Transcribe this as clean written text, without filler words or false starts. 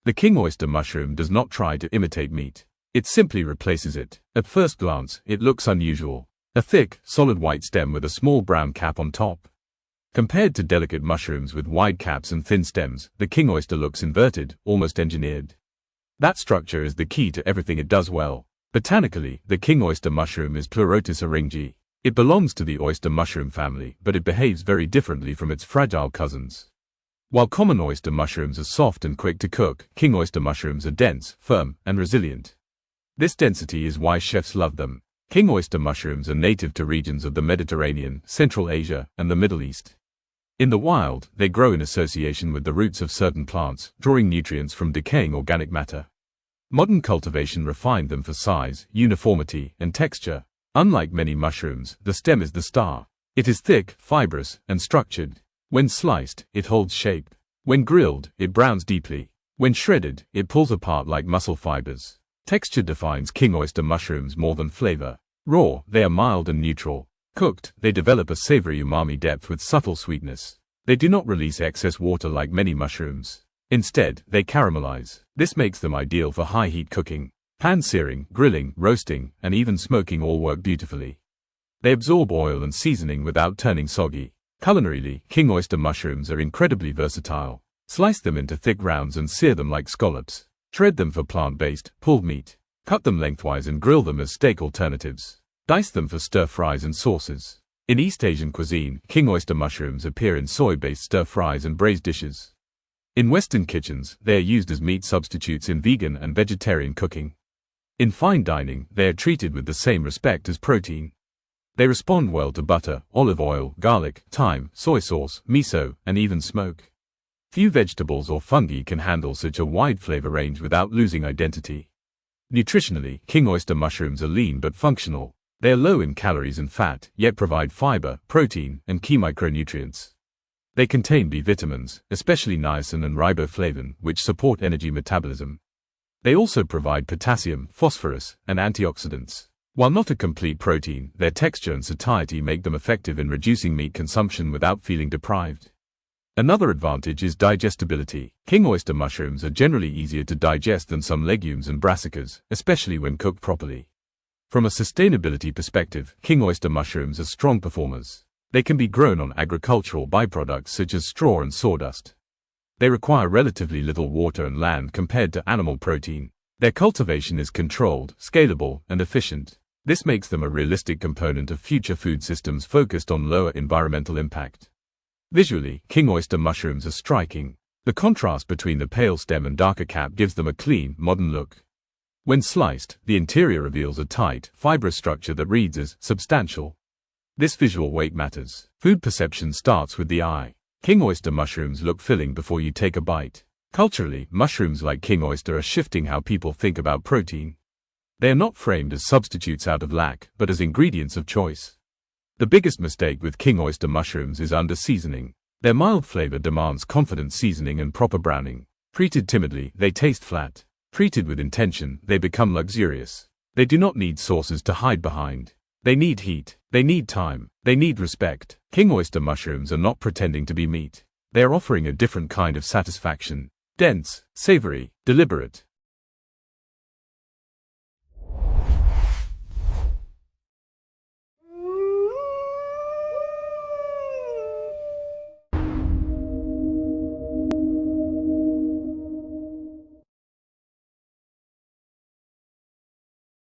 The king oyster mushroom does not try to imitate meat. It simply replaces it. At first glance, it looks unusual. A thick, solid white stem with a small brown cap on top. Compared to delicate mushrooms with wide caps and thin stems, the king oyster looks inverted, almost engineered. That structure is the key to everything it does well. Botanically, the king oyster mushroom is pleurotus eryngii. It belongs to the oyster mushroom family, but it behaves very differently from its fragile cousins. While common oyster mushrooms are soft and quick to cook, king oyster mushrooms are dense, firm, and resilient. This density is why chefs love them. King oyster mushrooms are native to regions of the Mediterranean, Central Asia, and the Middle East. In the wild, they grow in association with the roots of certain plants, drawing nutrients from decaying organic matter. Modern cultivation refined them for size, uniformity, and texture. Unlike many mushrooms, the stem is the star. It is thick, fibrous, and structured. When sliced, it holds shape. When grilled, it browns deeply. When shredded, it pulls apart like muscle fibers. Texture defines king oyster mushrooms more than flavor. Raw, they are mild and neutral. Cooked, they develop a savory umami depth with subtle sweetness. They do not release excess water like many mushrooms. Instead, they caramelize. This makes them ideal for high-heat cooking. Pan-searing, grilling, roasting, and even smoking all work beautifully. They absorb oil and seasoning without turning soggy. Culinarily, king oyster mushrooms are incredibly versatile. Slice them into thick rounds and sear them like scallops. Shred them for plant-based, pulled meat. Cut them lengthwise and grill them as steak alternatives. Dice them for stir-fries and sauces. In East Asian cuisine, king oyster mushrooms appear in soy-based stir-fries and braised dishes. In Western kitchens, they are used as meat substitutes in vegan and vegetarian cooking. In fine dining, they are treated with the same respect as protein. They respond well to butter, olive oil, garlic, thyme, soy sauce, miso, and even smoke. Few vegetables or fungi can handle such a wide flavor range without losing identity. Nutritionally, king oyster mushrooms are lean but functional. They are low in calories and fat, yet provide fiber, protein, and key micronutrients. They contain B vitamins, especially niacin and riboflavin, which support energy metabolism. They also provide potassium, phosphorus, and antioxidants. While not a complete protein, their texture and satiety make them effective in reducing meat consumption without feeling deprived. Another advantage is digestibility. King oyster mushrooms are generally easier to digest than some legumes and brassicas, especially when cooked properly. From a sustainability perspective, king oyster mushrooms are strong performers. They can be grown on agricultural byproducts such as straw and sawdust. They require relatively little water and land compared to animal protein. Their cultivation is controlled, scalable, and efficient. This makes them a realistic component of future food systems focused on lower environmental impact. Visually, king oyster mushrooms are striking. The contrast between the pale stem and darker cap gives them a clean, modern look. When sliced, the interior reveals a tight, fibrous structure that reads as substantial. This visual weight matters. Food perception starts with the eye. King oyster mushrooms look filling before you take a bite. Culturally, mushrooms like king oyster are shifting how people think about protein. They are not framed as substitutes out of lack, but as ingredients of choice. The biggest mistake with king oyster mushrooms is under-seasoning. Their mild flavor demands confident seasoning and proper browning. Treated timidly, they taste flat. Treated with intention, they become luxurious. They do not need sauces to hide behind. They need heat. They need time. They need respect. King oyster mushrooms are not pretending to be meat. They are offering a different kind of satisfaction. Dense, savory, deliberate.